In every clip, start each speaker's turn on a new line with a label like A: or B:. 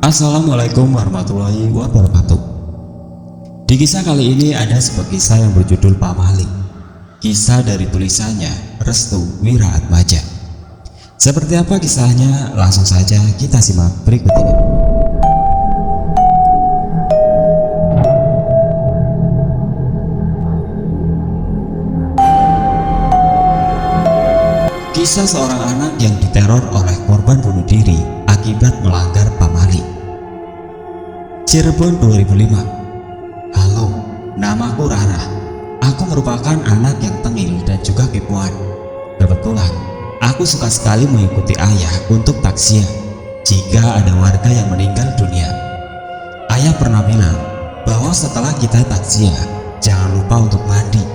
A: Assalamualaikum warahmatullahi wabarakatuh. Di kisah kali ini ada sebuah kisah yang berjudul Pamali. Kisah dari tulisannya Restu Wiraatmaja. Seperti apa kisahnya? Langsung saja kita simak berikut ini. Kisah seorang anak yang diteror oleh korban bunuh diri akibat melanggar pamali. Cirebon 2005. Halo, namaku Rara. Aku merupakan anak yang tengil dan juga kepoan. Kebetulan, aku suka sekali mengikuti ayah untuk takziah jika ada warga yang meninggal dunia. Ayah pernah bilang bahwa setelah kita takziah, jangan lupa untuk mandi,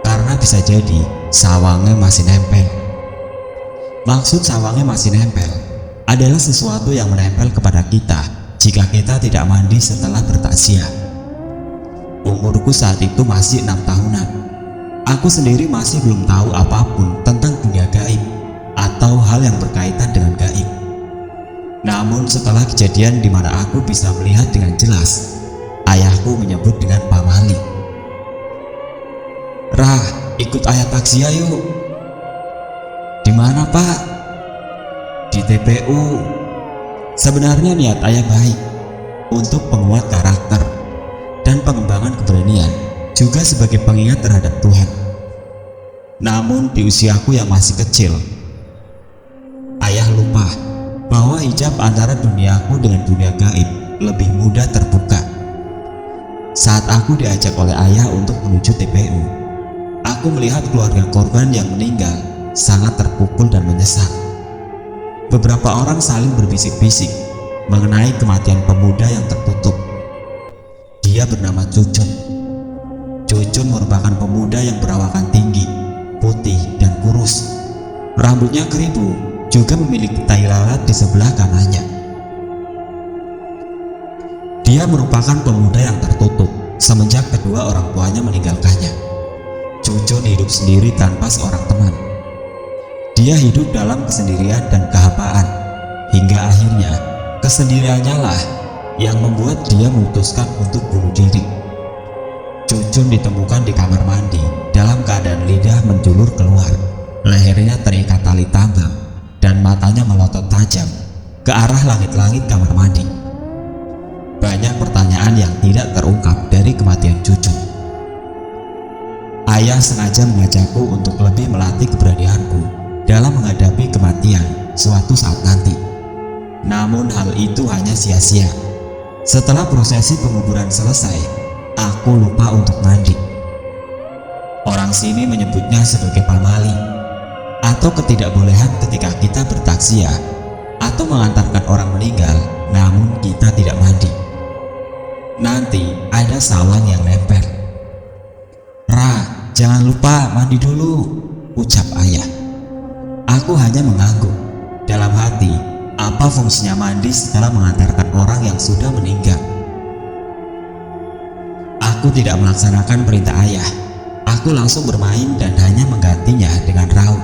A: karena bisa jadi sawangnya masih nempel. Maksud sawangnya masih nempel adalah sesuatu yang menempel kepada kita jika kita tidak mandi setelah bertakziah. Umurku saat itu masih 6 tahunan. Aku sendiri masih belum tahu apapun tentang dunia gaib atau hal yang berkaitan dengan gaib. Namun setelah kejadian di mana aku bisa melihat dengan jelas, ayahku menyebut dengan pamali. Rah, ikut ayah takziah yuk. Di mana Pak? Di TPU. Sebenarnya niat ayah baik untuk penguat karakter dan pengembangan keberanian, juga sebagai pengingat terhadap Tuhan. Namun di usiaku yang masih kecil, ayah lupa bahwa hijab antara duniaku dengan dunia gaib lebih mudah terbuka. Saat aku diajak oleh ayah untuk menuju TPU, aku melihat keluarga korban yang meninggal sangat terpukul dan menyesal. Beberapa orang saling berbisik-bisik mengenai kematian pemuda yang tertutup. Dia bernama Cucun. Cucun merupakan pemuda yang berawakan tinggi, putih dan kurus. Rambutnya keribu, juga memiliki tai lalat di sebelah kanannya. Dia merupakan pemuda yang tertutup semenjak kedua orang tuanya meninggalkannya. Cucun hidup sendiri tanpa seorang teman. Dia hidup dalam kesendirian dan kehapaan, hingga akhirnya kesendiriannya lah yang membuat dia memutuskan untuk bunuh diri. Cucun ditemukan di kamar mandi dalam keadaan lidah menjulur keluar, lehernya terikat tali tambang, dan matanya melotot tajam ke arah langit-langit kamar mandi. Banyak pertanyaan yang tidak terungkap dari kematian Cucun. Ayah sengaja mengajakku untuk lebih melatih keberanianku dalam menghadapi kematian suatu saat nanti. Namun hal itu hanya sia-sia. Setelah prosesi penguburan selesai, aku lupa untuk mandi. Orang sini menyebutnya sebagai pamali, atau ketidakbolehan ketika kita bertakziah atau mengantarkan orang meninggal namun kita tidak mandi. Nanti ada sawang yang nempel. Ra, jangan lupa mandi dulu, ucap ayah. Aku hanya mengangguk dalam hati. Apa fungsinya mandi setelah mengantarkan orang yang sudah meninggal? Aku tidak melaksanakan perintah ayah. Aku langsung bermain dan hanya menggantinya dengan raut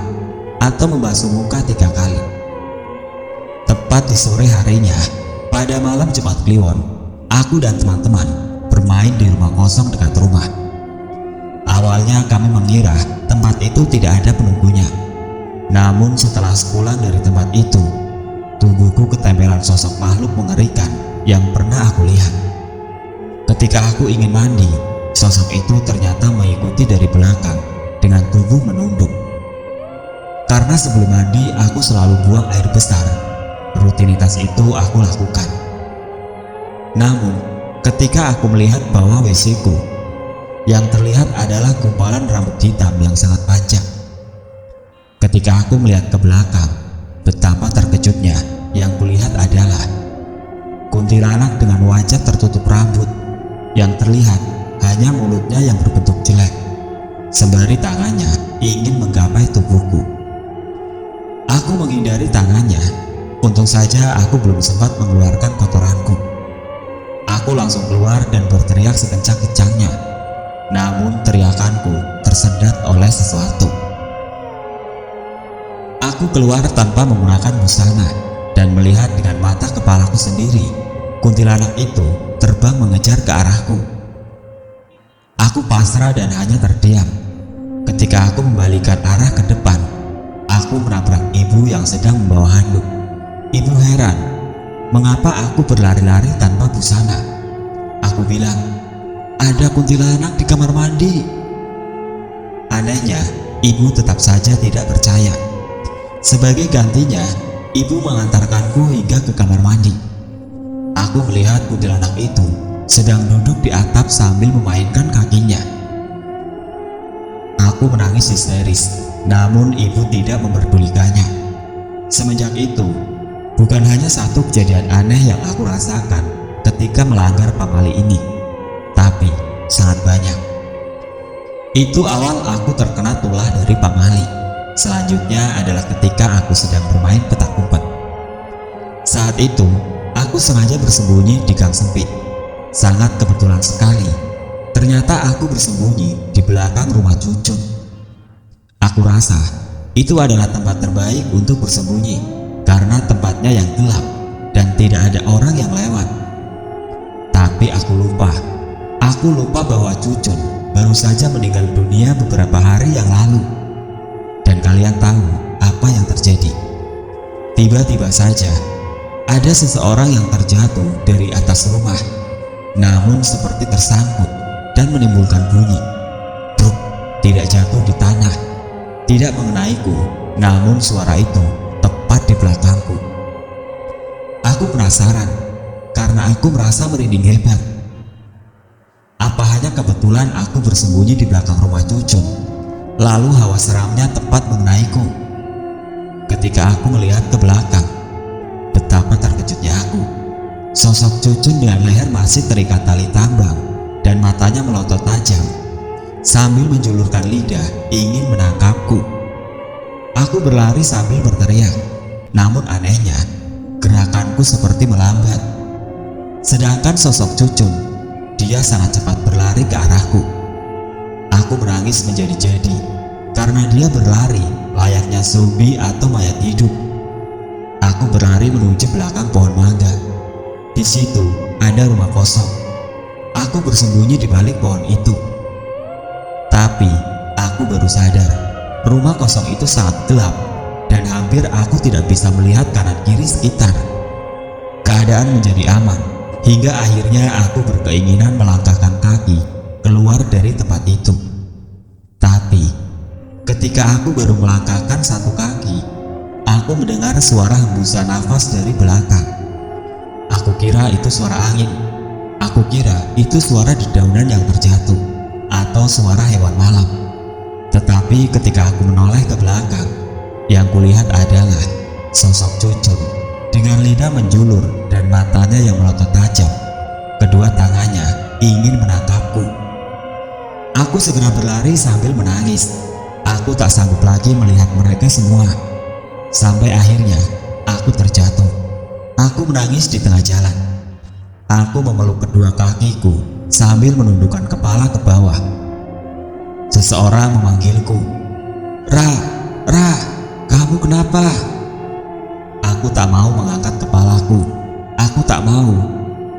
A: atau membasuh muka 3 kali. Tepat di sore harinya, pada malam Jumat Kliwon, aku dan teman-teman bermain di rumah kosong dekat rumah. Awalnya kami mengira tempat itu tidak ada penunggunya. Namun setelah sepulang dari tempat itu, tubuhku ketempelan sosok makhluk mengerikan yang pernah aku lihat. Ketika aku ingin mandi, sosok itu ternyata mengikuti dari belakang dengan tubuh menunduk. Karena sebelum mandi aku selalu buang air besar, rutinitas itu aku lakukan. Namun ketika aku melihat bahwa WC-ku, yang terlihat adalah gumpalan rambut hitam yang sangat panjang. Ketika aku melihat ke belakang, betapa terkejutnya yang kulihat adalah kuntilanak dengan wajah tertutup rambut. Yang terlihat hanya mulutnya yang berbentuk jelek, sembari tangannya ingin menggapai tubuhku. Aku menghindari tangannya. Untung saja aku belum sempat mengeluarkan kotoranku. Aku langsung keluar dan berteriak sekencang-kencangnya. Namun teriakanku tersendat oleh sesuatu. Aku keluar tanpa menggunakan busana dan melihat dengan mata kepalaku sendiri, kuntilanak itu terbang mengejar ke arahku. Aku pasrah dan hanya terdiam. Ketika aku membalikan arah ke depan, aku menabrak ibu yang sedang membawa handuk. Ibu heran, mengapa aku berlari-lari tanpa busana. Aku bilang, ada kuntilanak di kamar mandi. Anehnya, ibu tetap saja tidak percaya. Sebagai gantinya, ibu mengantarkanku hingga ke kamar mandi. Aku melihat kuntilanak itu sedang duduk di atap sambil memainkan kakinya. Aku menangis histeris, namun ibu tidak memperdulikannya. Semenjak itu, bukan hanya satu kejadian aneh yang aku rasakan ketika melanggar pamali ini, tapi sangat banyak. Itu awal aku terkena tulah dari pamali. Selanjutnya adalah ketika aku sedang bermain petak umpet. Saat itu, aku sengaja bersembunyi di gang sempit. Sangat kebetulan sekali, ternyata aku bersembunyi di belakang rumah Cucun. Aku rasa itu adalah tempat terbaik untuk bersembunyi karena tempatnya yang gelap dan tidak ada orang yang lewat. Tapi aku lupa bahwa Cucun baru saja meninggal dunia beberapa hari yang lalu. Dan kalian tahu apa yang terjadi. Tiba-tiba saja ada seseorang yang terjatuh dari atas rumah, namun seperti tersangkut dan menimbulkan bunyi. Bruk, tidak jatuh di tanah, tidak mengenaiku, namun suara itu tepat di belakangku. Aku penasaran karena aku merasa merinding hebat. Apa hanya kebetulan aku bersembunyi di belakang rumah Cucun, lalu hawa seramnya tepat mengenaiku. Ketika aku melihat ke belakang, betapa terkejutnya aku. Sosok Cucun dengan leher masih terikat tali tambang dan matanya melotot tajam sambil menjulurkan lidah ingin menangkapku. Aku berlari sambil berteriak, namun anehnya gerakanku seperti melambat. Sedangkan sosok Cucun, dia sangat cepat berlari ke arahku. Aku menangis menjadi-jadi karena dia berlari layaknya zombie atau mayat hidup. Aku berlari menuju belakang pohon mangga. Di situ ada rumah kosong. Aku bersembunyi di balik pohon itu. Tapi aku baru sadar, rumah kosong itu sangat gelap dan hampir aku tidak bisa melihat kanan kiri sekitar. Keadaan menjadi aman hingga akhirnya aku berkeinginan melangkahkan kaki keluar dari tempat itu. Tapi ketika aku baru melangkahkan satu kaki, aku mendengar suara hembusan nafas dari belakang. Aku kira itu suara angin. Aku kira itu suara dedaunan yang terjatuh atau suara hewan malam. Tetapi ketika aku menoleh ke belakang, yang kulihat adalah sosok Cucun dengan lidah menjulur dan matanya yang melotot tajam. Kedua tangannya ingin menangkapku. Aku segera berlari sambil menangis. Aku tak sanggup lagi melihat mereka semua. Sampai akhirnya aku terjatuh. Aku menangis di tengah jalan. Aku memeluk kedua kakiku sambil menundukkan kepala ke bawah. Seseorang memanggilku, Ra, kamu kenapa?" Aku tak mau mengangkat kepalaku. Aku tak mau.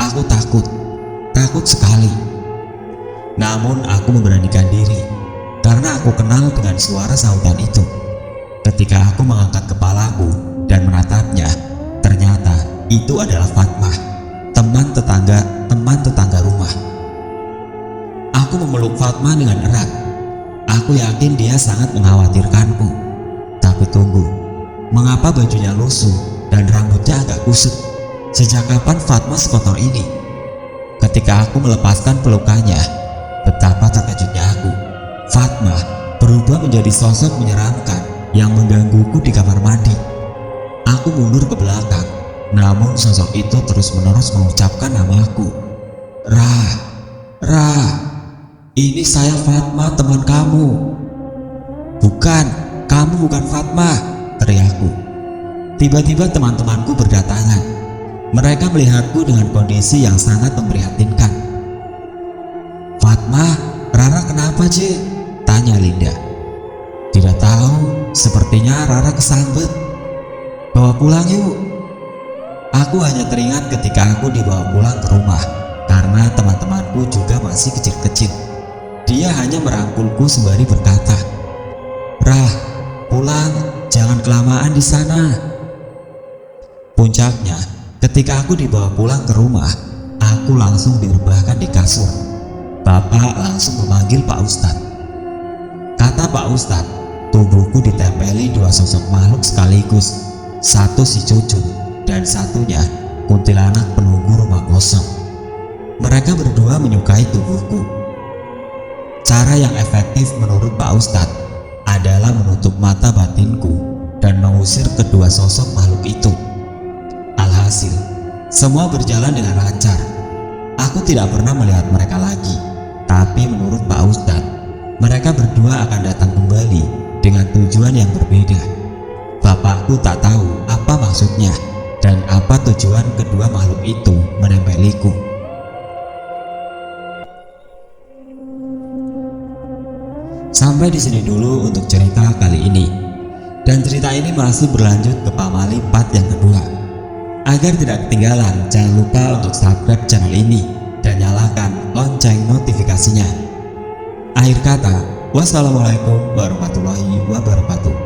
A: Aku takut sekali. Namun aku memberanikan diri karena aku kenal dengan suara sautan itu. Ketika aku mengangkat kepalaku dan menatapnya, ternyata itu adalah Fatmah, teman tetangga rumah. Aku memeluk Fatmah dengan erat. Aku yakin dia sangat mengkhawatirkanku. Tapi tunggu, mengapa bajunya lusuh dan rambutnya agak kusut? Sejak kapan Fatmah sekotor ini? Ketika aku melepaskan pelukannya, betapa terkejutnya aku. Fatmah berubah menjadi sosok menyeramkan yang menggangguku di kamar mandi. Aku mundur ke belakang, namun sosok itu terus-menerus mengucapkan namaku. Ra, ini saya Fatmah, teman kamu. Bukan, kamu bukan Fatmah, teriakku. Tiba-tiba teman-temanku berdatangan. Mereka melihatku dengan kondisi yang sangat memprihatinkan. Fatmah, Rara kenapa, Cik? Tanya Linda. Tidak tahu, sepertinya Rara kesambet. Bawa pulang yuk. Aku hanya teringat ketika aku dibawa pulang ke rumah karena teman-temanku juga masih kecil-kecil. Dia hanya merangkulku sembari berkata, "Rah, pulang, jangan kelamaan di sana." Puncaknya, ketika aku dibawa pulang ke rumah, aku langsung direbahkan di kasur. Bapak langsung memanggil Pak Ustadz. Kata Pak Ustadz, tubuhku ditempeli dua sosok makhluk sekaligus, satu si Cucun dan satunya kuntilanak penunggu rumah kosong. Mereka berdua menyukai tubuhku. Cara yang efektif menurut Pak Ustadz adalah menutup mata batinku dan mengusir kedua sosok makhluk itu. Alhasil, semua berjalan dengan lancar. Aku tidak pernah melihat mereka lagi, tapi menurut Pak Ustadz, mereka berdua akan datang kembali dengan tujuan yang berbeda. Bapakku tak tahu apa maksudnya dan apa tujuan kedua makhluk itu menempeliku. Sampai di sini dulu untuk cerita kali ini. Dan cerita ini masih berlanjut ke pamali part yang kedua. Agar tidak ketinggalan, jangan lupa untuk subscribe channel ini dan nyalakan lonceng notifikasinya. Akhir kata, wassalamualaikum warahmatullahi wabarakatuh.